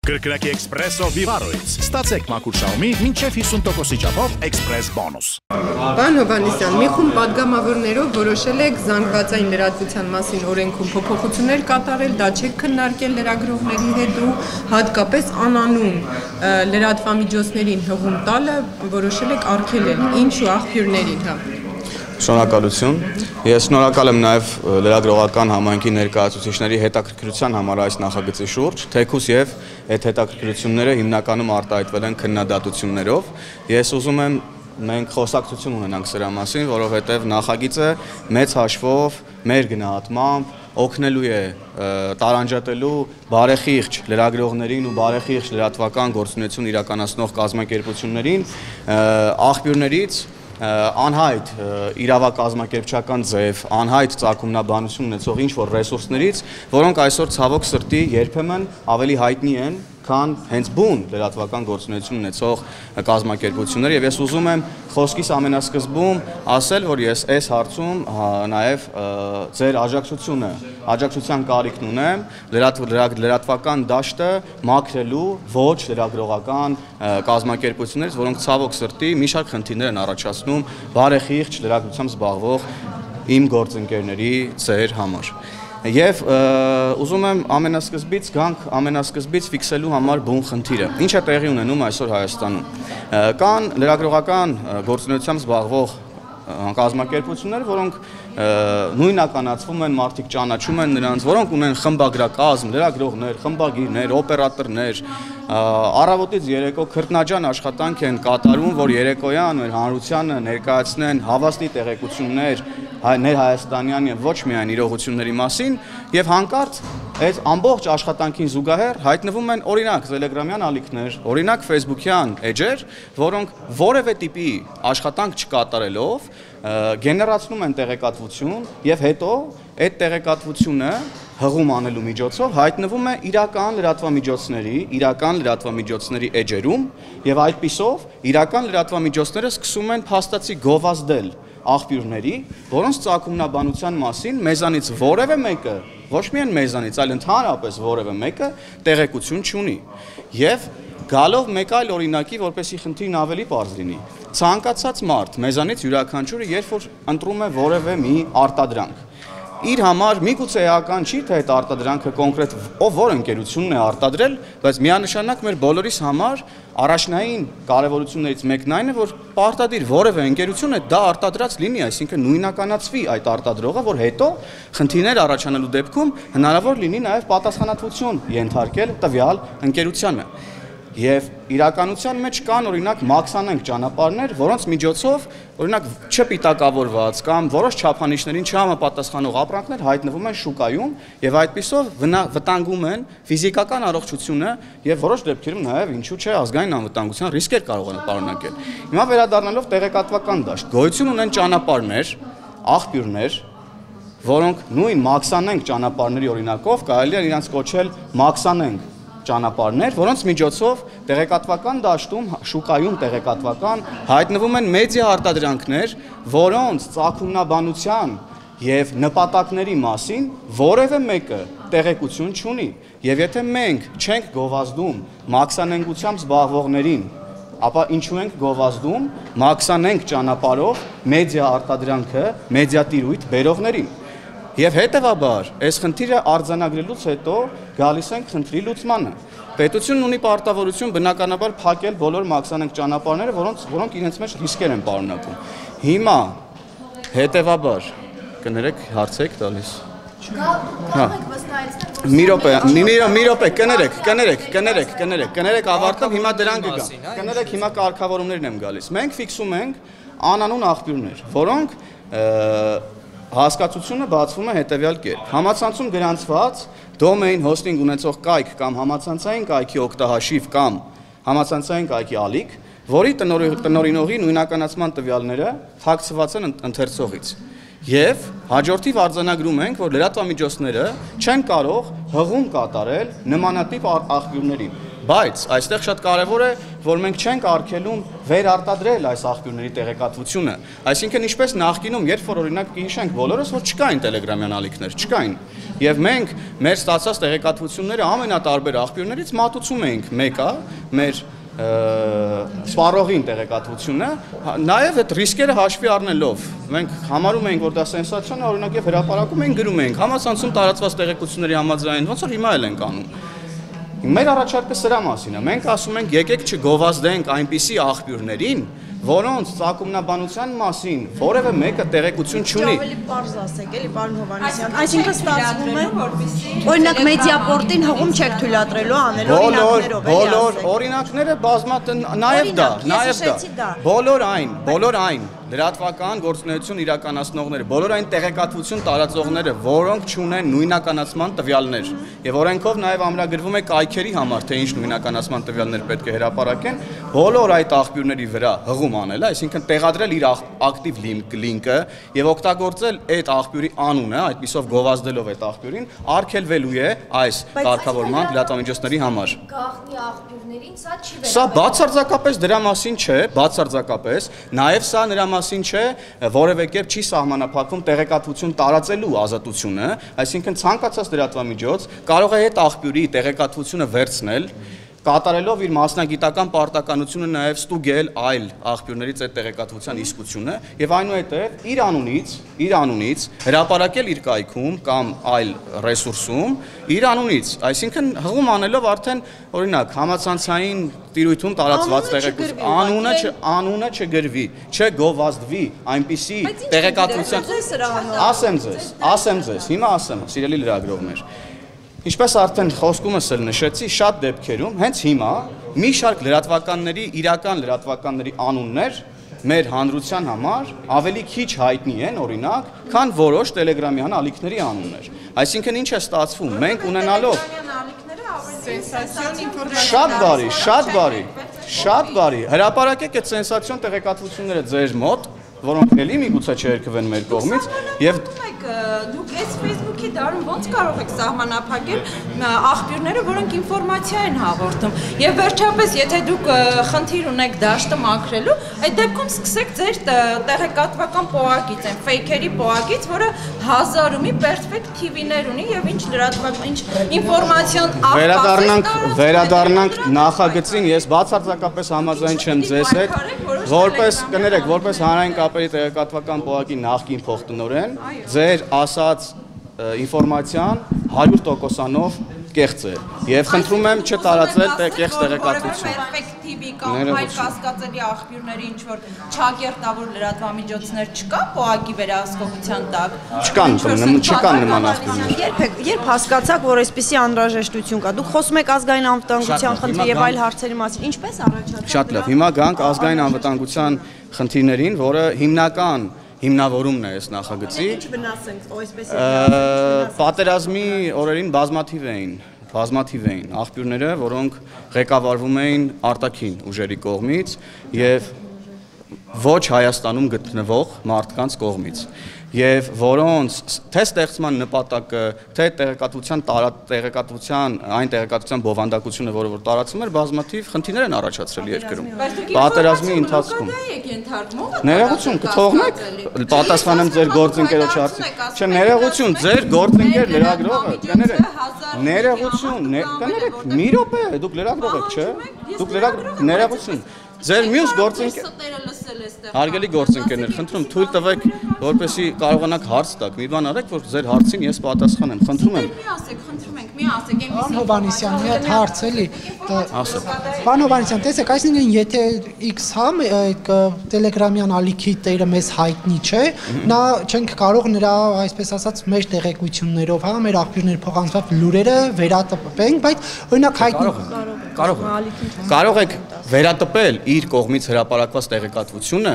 Կրկնակի Էքսպրեսո Վիվարոից ստացեք մաքուր շահումի մինչև 50% իջաբով Էքսպրես բոնուս։ Պարոն Հովհաննիսյան, մի խումբ պատգամավորներով որոշել եք զանգվածային լրատվության մասին օրենքում փոփոխություններ կատարել, դա չեք քննարկել լրագրողների հետ ու հատկապես անանուն լրատվամիջոցներին հղում տալը որոշել եք արգելել։ Ինչու աղբյուրներին, հա։ Շնորհակալություն։ Ես շնորհակալ եմ նաև լրագրողական համայնքի ներկայացուցիչների հետաքրքրության համար այս նախագծի շուրջ, թեկուզ եւ այդ հետաքրքրությունները հիմնականում արտահայտվել են քննադատություններով։ Ես ուզում եմ մենք խոսակցություն ունենանք սրա մասին, որովհետեւ նախագիծը մեծ հաշվով մեր գնահատմամբ օգնելու է տարանջատելու բարեխիղճ լրագրողներին ու բարեխիղճ լրատվական գործունեություն իրականացնող կազմակերպություններին աղբյուրներից անհայտ իրավակազմակերպչական ձև, անհայտ ծագումնաբանություն ունեցող ինչ-որ ռեսուրսներից, որոնք այսօր ցավոք սրտի երբեմն ավելի հայտնի են, քան հենց բուն լրատվական գործունեություն ունեցող կազմակերպությունները, եւ ես ուզում եմ խոսքիս ամենասկզբում ասել, որ ես այս հարցում նաեւ ձեր աջակցության կարիքն ունեմ լրատվական դաշտը մաքրելու ոչ լրագրողական կազմակերպություններից, որոնք ցավոք սրտի մի շարք խնդիրներ են առաջացնում բարեխիղճ լրագրությամբ զբաղվող իմ գործընկերների ձեր համար։ Եվ ուզում եմ ամենասկզբից ֆիքսելու համար բուն խնդիրը։ Ինչ է տեղի ունենում այսօր Հայաստանում։ Կան լրագրողական գործունեությամբ զբաղվող կազմակերպություններ, որոնք նույնականացվում են, մարդիկ ճանաչում են նրանց, որոնք ունեն խմբագրակազմ, լրագրողներ, խմբագիրներ, օպերատորներ, առավոտից երեկո քրտնաջան աշխատանք են կատարում, որ երեկոյան մեր հանրությանը ներկայացնեն հավաստի տեղեկություններ ներհայաստանյան եւ ոչ միայն իրողությունների մասին, եւ հանկարծ այս ամբողջ աշխատանքին զուգահեռ հայտնվում են օրինակ Telegram-յան ալիքներ, օրինակ Facebook-յան էջեր, որոնք որևէ տիպի աշխատանք չկատարելով գեներացնում են տեղեկատվություն եւ հետո այդ տեղեկատվությունը հղում անելու միջոցով հայտնվում է իրական լրատվամիջոցների էջերում եւ այդպիսով իրական լրատվամիջոցները սկսում են փաստացի գովազդել աղբյուրների, որոնց ծագումնաբանության մասին մեզանից որևէ մեկը, ոչ միայն մեզանից, այլ ընդհանրապես որևէ մեկը տեղեկություն չունի։ Եվ գալով մեկ այլ օրինակի, որպեսզի խնդիրն ավելի պարզ լինի, ցանկացած մարդ մեզանից յուրաքանչյուրը երբ որ ընտրում է որևէ մի արտադրանք, իր համար միգուցե էական չի, թե այդ արտադրանքը կոնկրետ որ ընկերությունն է արտադրել, բայց միանշանակ մեր բոլորիս համար առաջնային կարևորություններից մեկն այն է, որ պարտադիր որևէ ընկերություն է դա արտադրած լինի, այսինքն նույնականացվի այդ արտադրողը, որ հետո խնդիրներ առաջանալու դեպքում հնարավոր լինի նաև պատասխանատվություն ենթարկել տվյալ ընկերությանը։ Եվ իրականության մեջ կան օրինակ մաքսանենգ ճանապարհներ, որոնց միջոցով օրինակ չպիտակավորված կամ որոշ չափանիշներին չհամապատասխանող ապրանքներ հայտնվում են շուկայում եւ այդպիսով վտանգում են ֆիզիկական առողջությունը եւ որոշ դեպքերում նաեւ ինչու՞ չէ ազգային անվտանգության ռիսկեր կարող են պարունակել։ Հիմա վերադառնալով տեղեկատվական դաշտ, գոյություն ունեն ճանապարհներ, աղբյուրներ, որոնք նույն մաքսանենգ ճանապարհների օրինակով կարելի է իրանց կոչել մաքսանենգ ճանապարհներ, որոնց միջոցով տեղեկատվական դաշտում, շուկայում տեղեկատվական հայտնվում են մեդիա արտադրանքներ, որոնց ծագումնաբանության եւ նպատակների մասին որևէ մեկը տեղեկություն չունի։ Եվ եթե մենք չենք գովազդում մաքսանենգությամբ զբաղվողներին, ապա ինչու ենք գովազդում մաքսանենգ ճանապարհով մեդիա արտադրանքը մեդիատիրույթ բերողներին։ Եվ հետևաբար, այս խնդիրը արձանագրելուց հետո գալիս ենք խնդրի լուծմանը։ Պետությունն ունի պարտավորություն բնականաբար փակել բոլոր մաքսանենգ ճանապարհները, որոնք իրենց մեջ ռիսկեր են պարունակում։ Հիմա հետևաբար կներեք հարցեք տալիս։ Մի րոպե, կներեք, ավարտեմ, հիմա դրան կգամ։ Կներեք, հիմա կարգավորումներն եմ գալիս։ Մենք ֆիքսում ենք անանուն աղբյուրներ, որոնք հասկացությունը բացվում է հետևյալ կերպ։ Համացանցում գրանցված domain hosting ունեցող կայք կամ համացանցային կայքի օգտահաշիվ կամ համացանցային կայքի ալիք, որի տնօրինողի նույնականացման տվյալները թաքցված են ընթերցողից։ Եվ հաջորդիվ արձանագրում ենք, որ լրատվամիջոցները չեն կարող հղում կատարել նմանատիպ աղբյուրներին։ Բայց այստեղ շատ կարևոր է, որ մենք չենք արգելում վերարտադրել այս աղբյուրների տեղեկատվությունը։ Այսինքն ինչպես նախկինում, երբ որ օրինակ կհիշենք բոլորս, որ չկային Telegram-յան ալիքներ, չկային։ Եվ մենք մեր ստացած տեղեկատվությունները ամենատարբեր աղբյուրներից մատուցում ենք, մեկը մեր սպառողին տեղեկատվությունը, նաև այդ ռիսկերը հաշվի առնելով, մենք համարում ենք, որ դա սենսացիոն է, օրինակ եւ հրապարակում ենք գրում ենք, համացանցում տարածված տեղեկությունների համաձայն, ոնց որ հիմա էլ ենք անում։ Մեր առաջարկը սրա մասին է, մենք ասում ենք եկեք չգովազդենք այնպիսի աղբյուրներին, որոնց ծագումնաբանության մասին որևէ մեկը տեղեկություն չունի։ Ավելի պարզ ասեք, էլի պարոն Հովհաննիսյան, այսինքն ստացվում է, օրինակ մեդիապորտին հղում չեք թույլատրելու անել օրինակներով, էլի ասեք։ Բոլոր օրինակները բազմաթիվ նաև դա։ Բոլոր այն լրատվական գործունեություն իրականացնողները, բոլոր այն տեղեկատվություն տարածողները, որոնք չունեն նույնականացման տվյալներ, եւ օրենքով նաև ամրագրվում է կայքերի համար, թե ինչ նույնականացման տվյալներ պետք է հրապարակեն, բոլոր այդ աղբյուրների վրա հղում անել, այսինքն տեղադրել իր ակտիվ լինկը եւ օգտագործել այդ աղբյուրի անունը, այդպիսով գովազդելով այդ աղբյուրին, արգելվելու է այս կարգավորման լրատվամիջոցների համար։ Գաղտնի աղբյուրներին սա չի վերաբերվում։ Սա բացարձակապես դրա մասին չէ, բացարձակապես, նաև սա նրա մասին չէ, որևէ կերպ չի սահմանափակվում տեղեկատվություն տարածելու ազատությունը, այսինքն ցանկացած լրատվամիջոց կարող է այդ աղբյուրի տեղեկատվությունը վերցնել, կատարելով իր մասնագիտական պարտականությունը նաև ստուգել այլ աղբյուրներից այդ տեղեկատվության իսկությունը եւ այնուհետեւ իր անունից հրապարակել իր կայքում կամ այլ ռեսուրսում իր անունից, այսինքն հղում անելով արդեն օրինակ համացանցային տիրույթում տարածված տեղեկատվություն անունը չգրվի, չգովազդվի այնպիսի տեղեկատվության ասեմ ձեզ, հիմա ասեմ, սիրելի լրագրողներ, ինչպես արդեն խոսքումս էլ նշեցի, շատ դեպքերում հենց հիմա մի շարք իրական լրատվականների անուններ մեր հանրության համար ավելի քիչ հայտնի են, օրինակ, քան որոշ տելեգրամյան ալիքների անուններ։ Այսինքն ինչ է ստացվում, մենք ունենալով շատ բարի, հրապարակեք այդ սենսացիոն տեղեկատվությունները ձեր մոտ, որոնք էլի միգուցե չերկվեն մեր կողմից եւ դուք այս Facebook-ի դարում ոնց կարող եք սահմանափակել աղբյուրները, որոնք ինֆորմացիա են հաղորդում եւ վերջապես եթե դուք խնդիր ունեք դաշտը մաքրելու, այդ դեպքում սկսեք ձեր տեղեկատվական պոակից, այն ֆեյքերի պոակից, որը հազարումի պերֆեկտ TV-ներ ունի եւ ինչ լրատվական, ինչ ինֆորմացիոն վերադառնանք նախագծին, ես բացարձակապես համաձայն չեմ ձեզ հետ, որպես հանրային կապերի տեղեկատվական պոակի նախկին փոխտնօրեն, ձեր ասած ինֆորմացիան 100%-անով կեղծ է եւ խնդրում եմ չտարածել կեղծ տեղեկատվություն։ Perfect TV կամ հայ կասկածելի աղբյուրների ինչ որ չակերտավոր լրատվամիջոցներ չկա պոակի վերահսկողության տակ։ Չկան նման աղբյուրներ։ Երբ հասկացաք, որ այսպիսի անհրաժեշտություն կա, դուք խոսում եք ազգային անվտանգության խնդրի եւ այլ հարցերի մասին, ինչպես առաջացավ։ Շատ լավ, հիմա գանք ազգային անվտանգության խնդիրներին, որը հիմնական հիմնավորումն է այս նախագծի։ Ինչ վնաս ենք, այսպես Պատերազմի օրերին բազմաթիվ էին աղբյուրները, որոնք ղեկավարվում էին արտաքին ուժերի կողմից եւ ոչ Հայաստանում գտնվող մարդկանց կողմից եւ որոնց թե ստեղծման նպատակը, թե այն տեղեկատվության բովանդակությունը, որը որ տարածում էր, բազմաթիվ խնդիրներ են առաջացրել երկրում։ Պատերազմի ընթացքում։ Ներողություն, կթողնեք, պատասխանեմ ձեր գործընկերոջ հարցին։ Չէ, ներողություն, ձեր գործընկեր լրագրողը, կներեք։ Կներեք, մի րոպե, դուք լրագրող եք, չէ՞։ Դուք լրագրող, ներողություն։ Ձեր մյուս հարգելի գործընկերներ, խնդրում թույլ տվեք, որպեսզի կարողանաք հարց տաք, մի բան արեք, որ ձեր հարցին ես պատասխանեմ, խնդրում եմ։ Մի ասեք, Պարոն Հովհաննիսյան, մի հատ հարց էլի։ Պարոն Հովհաննիսյան, տեսեք, այսինքն եթե X տելեգրամյան ալիքի տերը մեզ հայտնի չէ, նա չենք կարող նրա, այսպես ասած, մեր տեղեկություններով, մեր աղբյուրների փոխանցված լուրերը վերատպենք, բայց օրինակ հայտնի կարող եք վերատպել իր կողմից հրապարակված տեղեկատվությունը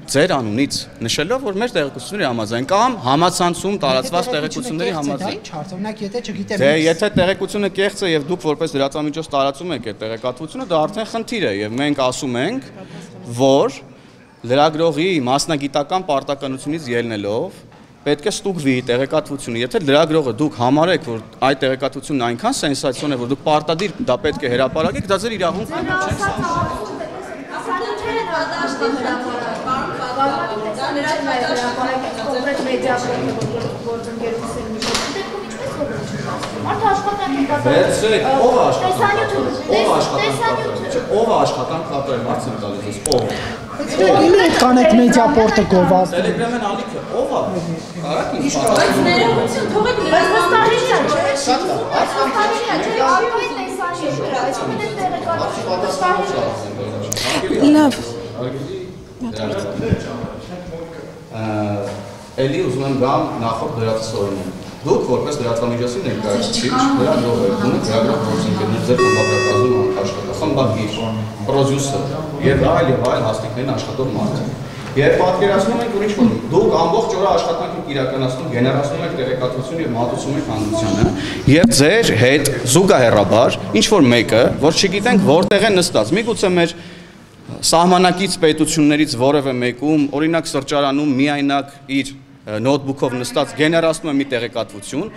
ձեր անունից նշելով, որ մեր տեղեկությունների համաձայն կամ համացանցում տարածված տեղեկությունների համաձայն։ Օրինակ, եթե չգիտեմ, եթե տեղեկությունը կեղծ է եւ դուք որպես լրատվամիջոց տարածում եք այդ տեղեկատվությունը, դա արդեն խնդիր է եւ մենք ասում ենք, որ լրագրողի մասնագիտական պարտականությունից ելնելով պետք է ստուգվի տեղեկատվությունը։ Եթե լրագրողը դուք համարեք, որ այդ տեղեկատվությունն այնքան սենսացիոն է, որ դուք պարտադիր դա պետք է հրապարակեք, դա ձեր իրավունքն է։ Մարդը աշխատանք է կատարում։ Վերցրեք, ով է աշխատանք կատարում, հարց եմ տալիս ես, ով։ Գիտեք, այդ կան այդ մեդիապորտը գովազդ։ Տելեգրամեն ալիքը, ով է։ Կարաք ինձ Բայց ներողություն, թողեք Լավ։ Էլի ուզում եմ գամ նախորդ դրացորին։ Դուք որպես դրատվամիջոցի ներկայացուցիչ, լրագրող եք, ունեք լրագրող գործընկերներ, ձեր խմբագրականում աշխատող, խմբագիր, պրոդյուսեր եւ այլ հաստիկներին աշխատող մարդիկ։ Եվ պատկերացնում եք, որ ինչ-որ դուք ամբողջ օրը աշխատանք եք իրականացնում, գեներացնում եք տեղեկատվություն եւ մատուցում եք հանրությանը, եւ ձեր հետ զուգահեռաբար ինչ-որ մեկը, որ չգիտենք որտեղ է նստած, միգուցե մեր սահմանակից պետություններից որևէ մեկում, օրինակ սրճարանում միայնակ իր նոթբուքով նստած գեներացնում է մի տեղեկատվություն,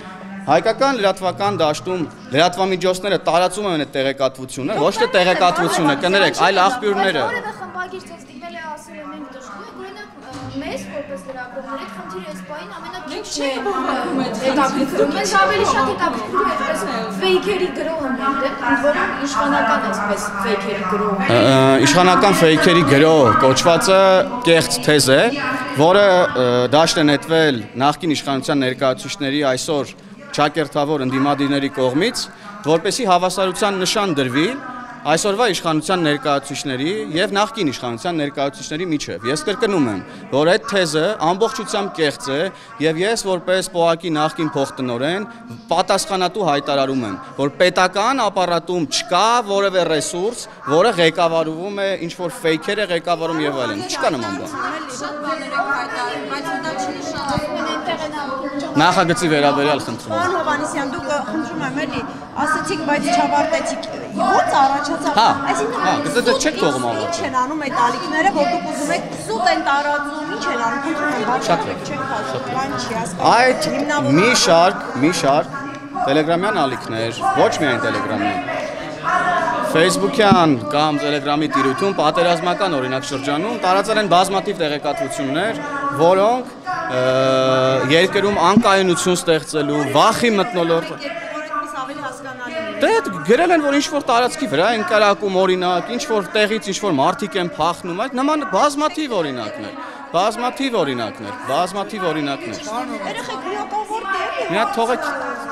հայկական լրատվական դաշտում լրատվամիջոցները տարածում են այդ տեղեկատվությունը, ոչ թե տեղեկատվությունը, կներեք, այլ աղբյուրները։ Մեզ որպես լրագրողներ այդ խնդիրը այս պահին ամենաքիչն է հետաքրքրում։ Մեզ ավելի շատ հետաքրքրում է այսպես ֆեյքերի գրոհը մերդեմ, որոնք իշխանական այսպես ֆեյքերի գրոհը։ Իշխանական ֆեյքերի գրոհ կոչվածը կեղծ թեզ է, որը դաշտ է նետվել նախկին իշխանության ներկայացուցիչների այսօր ճակերտավոր ընդդիմադիրների կողմից, որպեսզի հավասարության նշան դրվի այսօրվա իշխանության ներկայացուցիչների եւ նախկին իշխանության ներկայացուցիչների միջև։ Ես կրկնում եմ, որ այդ թեզը ամբողջությամբ կեղծ է եւ ես որպես ՊՕԱԿ-ի նախկին փոխտնօրեն պատասխանատու հայտարարում եմ, որ պետական ապարատում չկա որևէ ռեսուրս, որը ղեկավարվում է ինչ որ ֆեյքեր է ղեկավարում եւ այլն։ Չկա նման բան։ Նախագծի վերաբերյալ խնդրում եմ։ Պարոն Հովհաննիսյան, դուք խնդրում եմ էլի, ասացիք, բայց չավարտեցիք։ Ո՞նց առաջացավ։ Այսինքն, դե չեք թողում ավարտել։ Ինչ են անում այդ ալիքները, որ դուք ուզում եք սուտ են տարածում, ինչ են անում, խնդրում եմ, բացատրեք, չեք հասնում, բան չի հասկանում։ Այդ մի շարք տելեգրամյան ալիքներ, ոչ միայն տելեգրամյան, Facebook-յան կամ Telegram-ի տիրույթում պատերազմական օրինակ շրջանում տարածել են բազմաթիվ տեղեկատվություններ, որոնք երկրում անկայունություն ստեղծելու, վախի մթնոլորտ Դե գրել են, որ ինչ-որ տարածքի վրա են կրակում օրինակ, ինչ-որ տեղից ինչ-որ մարդիկ են փախնում, այդ նման բազմաթիվ օրինակներ։ Երեխեք հրապարակորդ է։ Մի հատ թողեք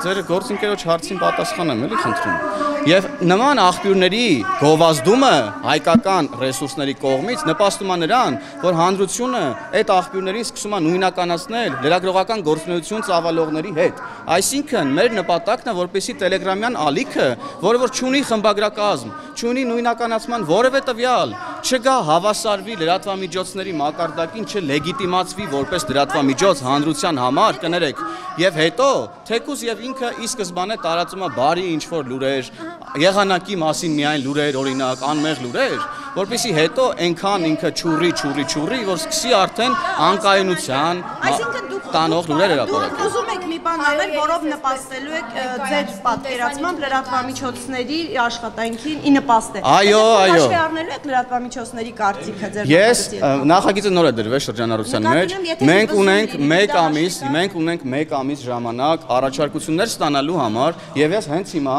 ձեր գործընկերոջ հարցին պատասխանեմ, էլի խնդրում։ Եվ նման աղբյուրների գովազդումը հայկական ռեսուրսների կողմից նպաստում է նրան, որ հանրությունը այդ աղբյուրներին սկսում է նույնականացնել լրագրողական գործունեություն ծավալողների հետ։ Այսինքն մեր նպատակն է, որպեսզի տելեգրամյան ալիքը, որը որ չունի խմբագրակազմ, չունի նույնականացման որևէ տվյալ, չգա հավասարվի լրատվամիջոցների մակարդակին, չլեգիտիմացվի որպես լրատվամիջոց հանրության համար, կներեք, եւ հետո թեկուզ եւ ինքը ի սկզբանե տարածում է բարի ինչ-որ լուրեր, եղանակի մասին միայն լուրեր, օրինակ, անմեղ լուրեր, որպեսզի հետո այնքան ինքը չուրի, որ սկսի արդեն անկայունության տանող լուրեր հրապարակել։ Ուզում եք մի բան անել, որով նպաստելու եք ձեր պատկերացմամբ լրատվամիջոցների աշխատանքին ի նպաստ է։ Այո։ Հաշվի առնելու եք լրատվամիջոցների կարծիքը ձեր Ես նախագիծը նոր է դրվել շրջանառության մեջ։ Մենք ունենք 1 ամիս ժամանակ առաջարկություններ ստանալու համար եւ ես հենց հիմա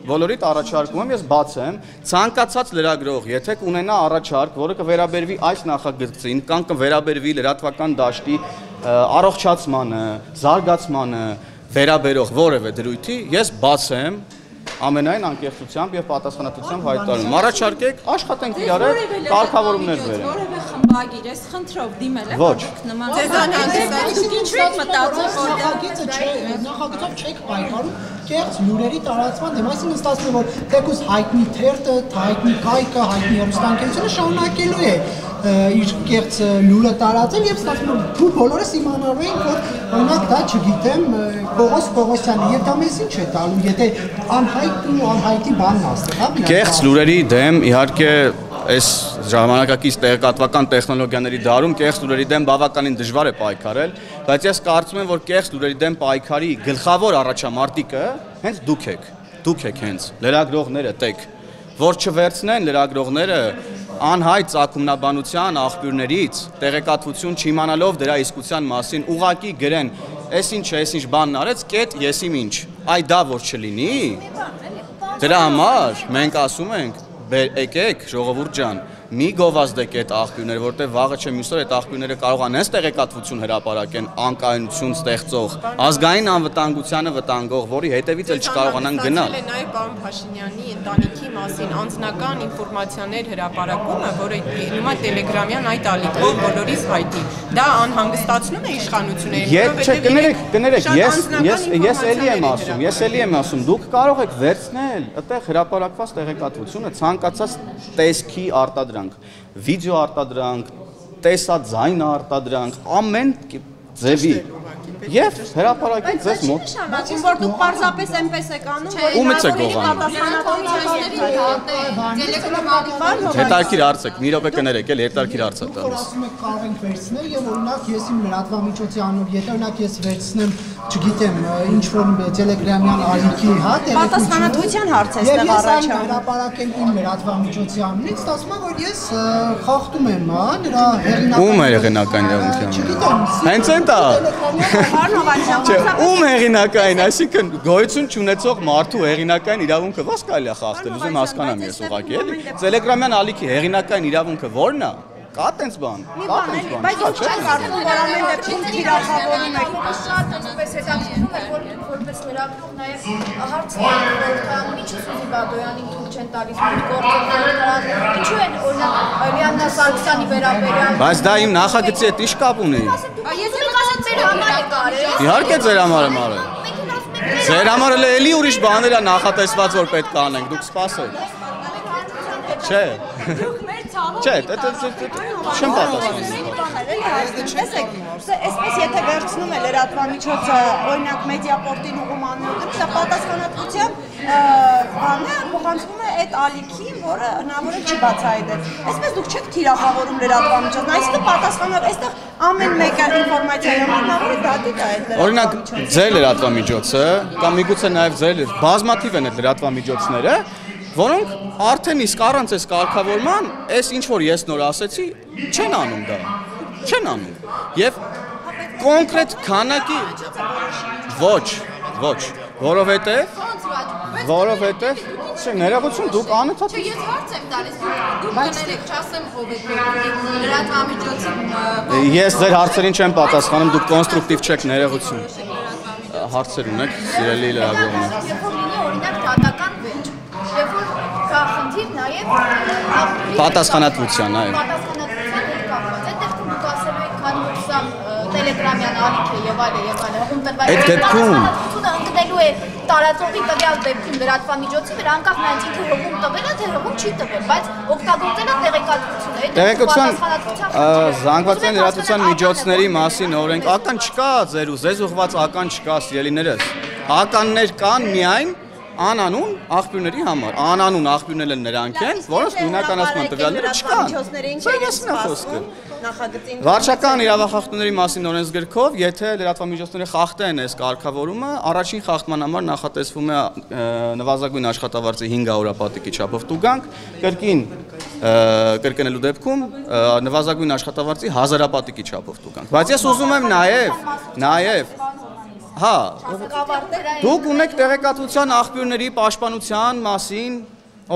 բոլորիդ առաջարկում եմ, ես բաց եմ, ցանկացած լրագրող, եթե կունենա առաջարկ, որը կվերաբերվի այս նախագծին, կամ կվերաբերվի լրատվական դաշտի առողջացմանը, զարգացմանը վերաբերող որևէ դրույթի, ես բաց եմ ամենայն անկեղծությամբ եւ պատասխանատվությամբ հայտարարում։ Առաջարկեք, աշխատենք իրար, կարգավորումներ բերենք։ Որևէ խմբագիր էս խնդրով դիմել եք Ոչ։ նման դուք ինչ եք մտածում, որ նախագծով չեք պայքարում կեղծ լուրերի տարածման դեմ, այսինքն ստացվում է, որ թեկուզ հայտնի թերթը, հայտնի կայքը, հայտնի հեռուստաընկերությունը շարունակելու է իր կեղծ լուրը տարածել եւ ստացվում է, դու բոլորս իմանալու ենք, որ օրինակ դա չգիտեմ, Պողոս Պողոսյանը, եւ դա մեզ ինչ է տալու, եթե անհայտի բանն ասել, հա։ Կեղծ լուրերի դեմ իհարկե այս ժամանակակից տեղեկատվական տեխնոլոգիաների դարում կեղծ լուրերի դեմ բավականին դժվար է պայքարել, բայց ես կարծում եմ, որ կեղծ լուրերի դեմ պայքարի գլխավոր առաջամարտիկը հենց դուք եք հենց լրագրողները տեք, որ չվերցնեն լրագրողները անհայտ ծագումնաբանության աղբյուրներից տեղեկատվություն չիմանալով դրա իսկության մասին ուղակի գրեն, այս ինչ բանն արեց, կետ եսիմ ինչ։ Այ դա որ չլինի, դրա համար մենք ասում ենք, եկեք ժողովուրդ ջան, մի գովազդեք այդ աղբյուրները, որտեղ վաղը չէ մյուսօր այդ աղբյուրները կարող են տեղեկատվություն հրապարակեն անկայունություն ստեղծող, ազգային անվտանգությանը վտանգող, որի հետևից էլ չկարողանան գնալ։ Նաև պարոն Փաշինյանի ընտանիքի մասին անձնական ինֆորմացիաներ հրապարակումը, որը լինում է Տելեգրամյան այդ ալիքով բոլորիս հայտի։ Դա անհանգստացնում է իշխանություններին, որովհետև ես էլի եմ ասում, դուք կարող եք վերցնել այդտեղ հրապարակված տեղեկատվությունը ցանկացած տեսքի արտադրանք, վիդեո արտադրանք, տեսաձայն արտադրանք, ամեն ձևի եւ հրապարակել ձեզ մոտ։ Բայց որ դուք պարզապես այնպես եք անում, որ ումից եք գողանում։ Հետարքիր հարց եք, մի րոպե կներեք, էլ հետարքիր հարց եք տալիս։ Ասում եք կարող ենք վերցնել եւ օրինակ ես իմ լրատվամիջոցի անունով, եթե օրինակ ես վերցնեմ, չգիտեմ, ինչ որ Տելեգրամյան ալիքի, հա, պատասխանատվության հարց է այստեղ առաջանում։ Հրապարակեմ իմ լրատվամիջոցի անունից, ասում եմ, որ ես խախտում եմ, հա, նրա հեղինակային։ Ում է հեղինակային իրավունքի Չգիտեմ։ Հենց այն դա։ Չէ, ում հեղինակային, այսինքն գոյություն չունեցող մարդու հեղինակային իրավունքը ո՞ս կարելի է խախտել, ուզում հասկանամ ես ուղղակի, էլի։ Տելեգրամյան ալիքի հեղինակային իրավունքը ո՞րն է։ Կա տենց բան։ Բայց ոչ չեն կարծում, որ ամեն դեպքում թիրախավորում եք։ Շատ այսպես հետաքրքրում է, որ դուք որպես լրագրող նաև հարցնում եք, ինչ Սուզի Բադոյանին թույլ չեն տալիս գործել, ինչու են օրինակ Լիաննա Սարգսյանի վերաբերյալ։ Բայց դա իմ նախագծի հետ ի՞նչ կապ ունի։ Ես եք ասած մեր համար է կարել։ Իհարկե ձեր համար եմ արել։ Ձեր համար էլի ուրիշ բաներ է նախատեսված, որ պետք է անենք, դուք սպասեք։ Չէ։ Չէ, չեմ պատասխանում։ Տեսեք, այսպես եթե վերցնում է լրատվամիջոցը, օրինակ Մեդիապորտին ուղում անելուց, դա պատասխանատվության բան է, փոխանցվում է այդ ալիքին, որը հնարավոր է չի բացահայտել։ Այսպես դուք չեք թիրախավորում լրատվամիջոցն, այսինքն պատասխանատու, այստեղ ամեն մեկը ինֆորմացիայի հնարավոր է դատի դա այդ լրատվամիջոցը։ Օրինակ, ձեր լրատվամիջոցը կամ միգուցե նաև ձեր բազմաթիվ են այդ լրատվամիջոցները, որոնք արդեն իսկ առանց այս կարգավորման, այս ինչ որ ես նոր ասեցի, չեն անում դա։ Չեն անում։ Եվ կոնկրետ քանակի ոչ, որովհետև չէ, ներողություն, դուք անընդհատ Չէ, ես հարց եմ տալիս, դուք կներեք, չասեմ ով եք լրատվամիջոցի։ Ես ձեր հարցերին չեմ պատասխանում, դուք կոնստրուկտիվ չեք, ներողություն։ Հարցեր ունեք, սիրելի լրագրողներ։ Երբ որ լինի օրինակ դատական վեճ, երբ որ կա խնդիր նաև Պատասխանատվության, այո։ պատասխանատվության հետ կապված։ Այդ դեպքում դուք ասելու եք, քանի որ սա Տելեգրամյան ալիք է եւ այլն, Այդ դեպքում ընկնելու է տարածողի տվյալ դեպքում լրատվամիջոցի վրա, անկախ նայած ինքը հողում տվել է, թե հողում չի տվել, բայց օգտագործել է տեղեկատվությունը։ Տեղեկատվության զանգվածային լրատվության միջոցների մասին օրենքական չկա, ձեզ ուղղված ական չկա, սիրելիներս։ Ականներ կան միայն անանուն աղբյուրների համար։ Անանուն աղբյուրները նրանք են, որոնց նույնականացման տվյալները չկան։ Վարչական իրավախախտումների մասին օրենսգրքով, եթե լրատվամիջոցները խախտեն այս կարգավորումը, առաջին խախտման համար նախատեսվում է նվազագույն աշխատավարձի 500 պատիկի չափով տուգանք, կրկնելու դեպքում նվազագույն աշխատավարձի 1000 պատիկի չափով տուգանք։ Բայց ես ուզում եմ նաև Հա, դուք ունեք տեղեկատվության աղբյուրների պաշտպանության մասին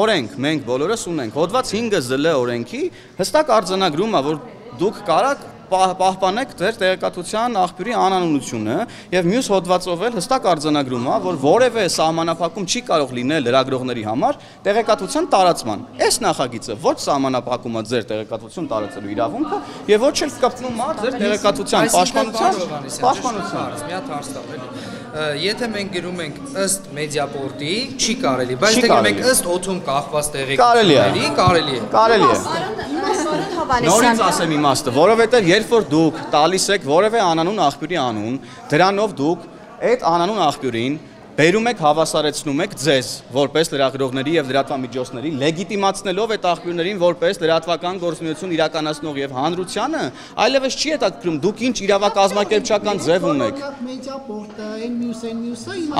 օրենք, մենք բոլորս ունենք, հոդված 5 օրենքի հստակ արձանագրում է, որ դուք կարաք պահպանեք ձեր տեղեկատվության աղբյուրի անանունությունը եւ մյուս հոդվածով էլ հստակ արձանագրում է, որ որևէ սահմանափակում չի կարող լինել լրագրողների համար տեղեկատվության տարածման։ Այս նախագիծը ոչ սահմանափակում է ձեր տեղեկատվություն տարածելու իրավունքը եւ ոչ էլ կապվում է ձեր տեղեկատվության պաշտպանության։ Մի հատ հարց տամ էլի։ Եթե մենք գրում ենք ըստ Մեդիապորտի, չի կարելի, բայց եթե գրում ենք ըստ օթում կախված տեղեկությունների, կարելի է։ Նորից ասեմ իմաստը, որովհետև երբ որ դուք տալիս եք որևէ անանուն աղբյուրի անուն, դրանով դուք այդ անանուն աղբյուրին բերում եք, հավասարեցնում եք ձեզ որպես լրագրողների եւ լրատվամիջոցների, լեգիտիմացնելով այդ աղբյուրներին որպես լրատվական գործունեություն իրականացնող եւ հանրությանը, այլևս չի հետաքրքրում դուք ինչ իրավակազմակերպչական ձև ունեք։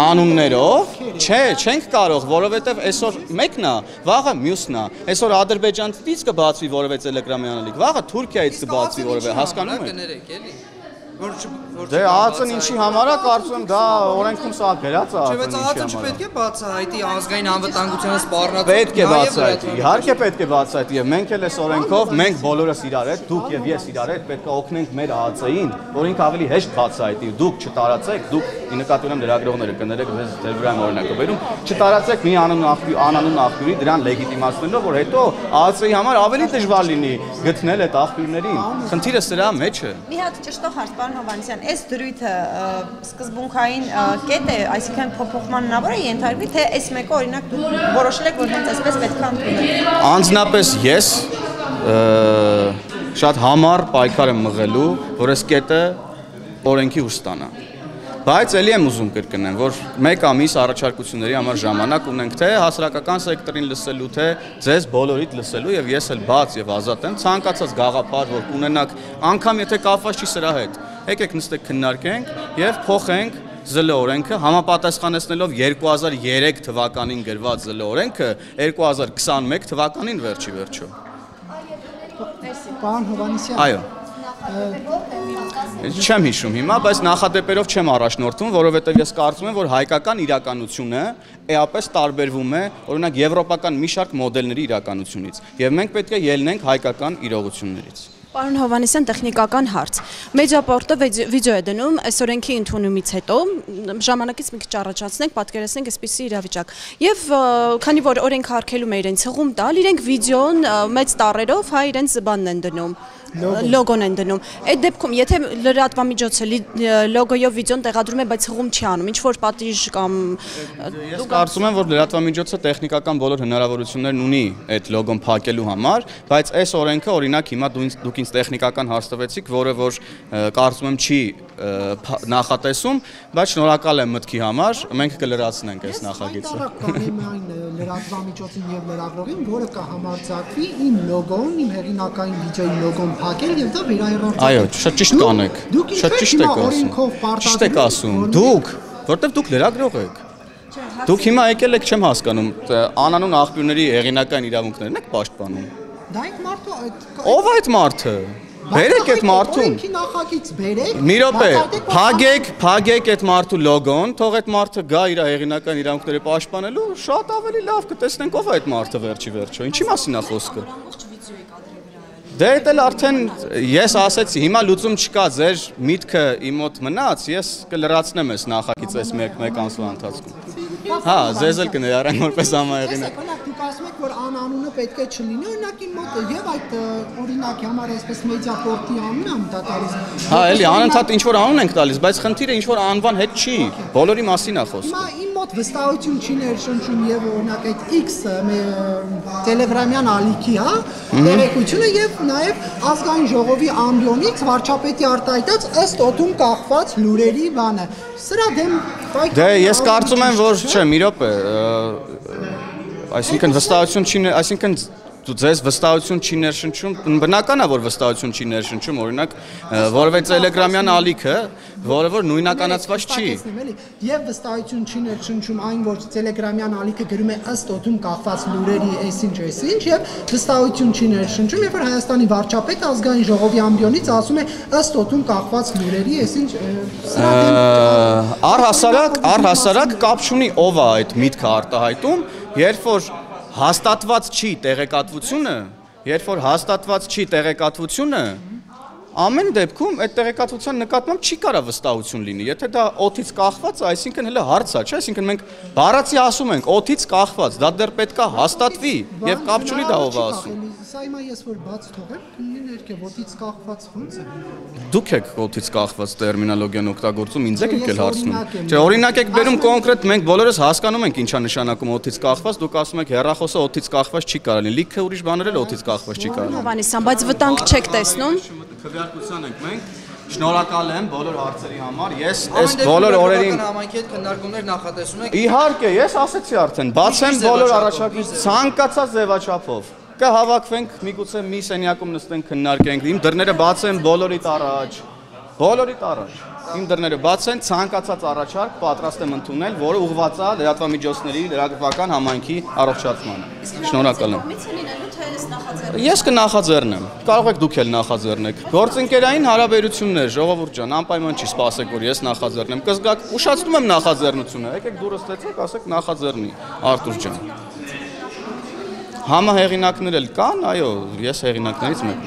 Անուններով, չէ, չենք կարող, որովհետեւ այսօր մեկն է, վաղը մյուսն է։ Այսօր Ադրբեջանից կբացվի որևէ Տելեգրամյան ալիք, վաղը Թուրքիայից կբացվի որևէ, հասկանում եք։ Կներեք, էլի։ Որ Դե ԱԱՑ-ն ինչի համար է, կարծում եմ դա օրենքում սա գրած է ԱԱՑ-ը։ Չէ, բայց ԱԱՑ-ը չպետք է բացահայտի ազգային անվտանգությանը սպառնացող։ Պետք է բացահայտի, իհարկե պետք է բացահայտի եւ մենք էլ այս օրենքով մենք բոլորս իրար հետ, դուք եւ ես իրար հետ պետք է օգնենք մեր ԱԱՑ-ին, որ ինքը ավելի հեշտ բացահայտի, դուք չտարածեք, դուք ի նկատի ունեմ լրագրողները կներեք մեզ Telegram օրինակը վերում, չտարածեք մի անանուն աղբյուրի դրան լեգիտիմացնելով, որ հետո ԱԱՑ-ի համար ավելի դժվար լինի գտնել այդ աղբյուրներին։ Խնդիրը սրա մեջ է։ Մի հատ ճշտող հարց, պարոն Հովհաննիսյան, այս դրույթը սկզբունքային կետ է, այսինքն փոփոխման հնարավոր է ենթարկվի, թե այս մեկը օրինակ դուք որոշել եք, որ հենց այսպես պետք է ընդունեք։ Անձնապես ես շատ համառ պայքար եմ մղելու, որ այս կետը օրենքի ուժ ստանա։ Բայց ելի եմ ուզում կրկնեմ, որ մեկ ամիս առաջարկությունների համար ժամանակ ունենք թե հասարակական սեկտորին լսելու, թե ձեզ բոլորիդ լսելու եւ ես էլ բաց եւ ազատ եմ ցանկացած գաղափար, որ կունենաք, անգամ եթե կապված չի սրա հետ, եկեք նստեք քննարկենք եւ փոխենք ԶԼ օրենքը համապատասխանեցնելով 2003 թվականին գրված ԶԼ օրենքը 2021 թվականին վերջի վերջո։ Պարոն Հովհաննիսյան։ Այո։ Չեմ հիշում հիմա, բայց նախադեպերով չեմ առաջնորդվում, որովհետև ես կարծում եմ, որ հայկական իրականությունը էապես տարբերվում է, օրինակ եվրոպական մի շարք մոդելների իրականությունից, եւ մենք պետք է ելնենք հայկական իրողություններից։ Պարոն Հովհաննիսյան, տեխնիկական հարց։ Մեդիապորտը վիդեո է դնում այս օրենքի ընդունումից հետո, ժամանակից մի քիչ առաջացնենք, պատկերացնենք այսպիսի իրավիճակ։ Եվ քանի որ օրենքը արգելում է իրենց հղում տալ, իրենք վիդեոն մեծ տառերով հա իրենց բանն են դնում։ Լոգոն են դնում։ Այդ դեպքում, եթե լրատվամիջոցը լոգոյով վիդեոն տեղադրում է, բայց հղում չի անում, ինչ որ պատիժ կամ Ես կարծում եմ, որ լրատվամիջոցը տեխնիկական բոլոր հնարավորություններն ունի այդ լոգոն փակելու համար, բայց այս օրենքը օրինակ հիմա դուք ինձ տեխնիկական հարց տվեցիք, որը որ կարծում եմ չի նախատեսում, բայց շնորհակալ եմ մտքի համար, մենք կլրացնենք այս նախագիծը։ Ես կանեմ այն լրատվամիջոցին եւ լրագրողին, որը կհամարձակվի իմ լոգոն, իմ հեղինակային վիդեոյի լոգոն փակել եւ դա վերահերարցնել։ Այո, շատ ճիշտ կանեք։ Շատ ճիշտ եք ասում։ Ճիշտ եք ասում։ Դուք, որտեվ դուք լրագրող եք։ Դուք հիմա եկել եք, չեմ հասկանում, անանուն աղբյուրների հեղինակային իրավունքներն եք պաշտպանում։ Դա այդ մարդը Ո՞վ է այդ մարդը։ Բերեք այդ մարդուն։ Նախագիծ բերեք։ Մի րոպե, փագեք այդ մարդու լոգոն, թող այդ մարդը գա իր հեղինակային իրավունքները պաշտպանելու, շատ ավելի լավ կտեսնենք ով է այդ մարդը վերջի վերջո։ Ինչի մասին է խոսքը։ Դե դա էլ արդեն ես ասեցի, հիմա լուծում չկա, ձեր միտքը իմ մոտ մնաց, ես կլրացնեմ այս նախագիծը այս մեկ ամսվա ընթացքում։ Հա, ձեզ էլ կներառեմ որպես համահեղինակ։ Դուք ասում եք, որ անանունը պետք է չլինի, օրինակ իմ մոտ եւ այդ օրինակի համար այսպես մեդիապորտի անունն եմ դա տալիս։ Հա, էլի անընդհատ ինչ որ անուն ենք տալիս, բայց խնդիրը ինչ որ անվան հետ չի, բոլորի մասին է խոսքը։ Հիմա իմ մոտ վստահություն չի ներշնչում եւ օրինակ այդ X-ը Telegram-յան ալիքի, հա, տեղեկությունը եւ նաեւ ազգային ժողովի ամբիոնից վարչապետի արտահայտած ըստ օդում կախված լուրերի բանը։ Սրա դեմ Դե ես կարծում եմ, որ չէ, մի րոպե, այսինքն վստահություն չի, այսինքն ձեզ վստահություն չի ներշնչում, բնական է, որ վստահություն չի ներշնչում, օրինակ, որովհետեւ Telegram-յան ալիքը, որը որ նույնականացված չի։ Եվ վստահություն չի ներշնչում այն, որ Telegram-յան ալիքը գրում է ըստ օդում կախված լուրերի այսինչ, եւ վստահություն չի ներշնչում, երբ որ Հայաստանի վարչապետը ազգային ժողովի ամբիոնից ասում է ըստ օդում կախված լուրերի այսինչ, առհասարակ կապ չունի ով է այդ միտքը արտահայտում, երբ որ հաստատված չի տեղեկատվությունը, ամեն դեպքում այդ տեղեկատվության նկատմամբ չի կարա վստահություն լինի, եթե դա օդից կախված է, այսինքն հələ հարց է, չէ՞, այսինքն մենք բառացի ասում ենք օդից կախված, դա դեռ պետքա հաստատվի եւ կապ չունի դա ով է ասում։ Սա հիմա ես որ բաց թողեմ, կլինի ներքև օդից կախված ո՞նց է։ Դուք եք օդից կախված տերմինոլոգիան օգտագործում, ինձ եք եկել հարցնում։ Չէ, օրինակ եք բերում կոնկրետ, մենք բոլորս հասկանում ենք ինչա նշանակում օդից կախված, դուք ասում եք հեռախոսը օդից կախված չի կարող լինի, լիքը ուրիշ բաներ էլ օդից կախված չի կարող։ Հովհաննիսյան, բայց վտանգ չեք տեսնում։ Քվեարկության ենք մենք։ Շնորհակալ եմ բոլոր հարցերի համար։ Ես այս բոլոր օրերին համայնքի հետ քննարկումներ նախատեսում եք։ Իհարկե, ես ասեցի արդեն, բացեմ բոլոր առաջարկությունները ցանկացած ձևաչափով։ Կհավաքվենք, միգուցե մի սենյակում նստենք քննարկենք, իմ դռները բաց են բոլորիդ առաջ։ իմ դռները բաց են, ցանկացած առաջարկ պատրաստ եմ ընդունել, որը ուղղված է լրատվամիջոցների լրատվական համայնքի առողջացմանը։ Շնորհակալ եմ։ Ես կնախաձեռնեմ։ Կարող եք դուք էլ նախաձեռնեք։ Գործընկերային հարաբերություններ, ժողովուրդ ջան, անպայման չի սպասեք, որ ես նախաձեռնեմ։ Կզգաք, ուշացնում եմ նախաձեռնությունը, եկեք դուրս ստեցեք, ասեք նախաձեռնի, Արտուր ջան։ Համահեղինակներ էլ կան, այո, ես հեղինակներից մեկն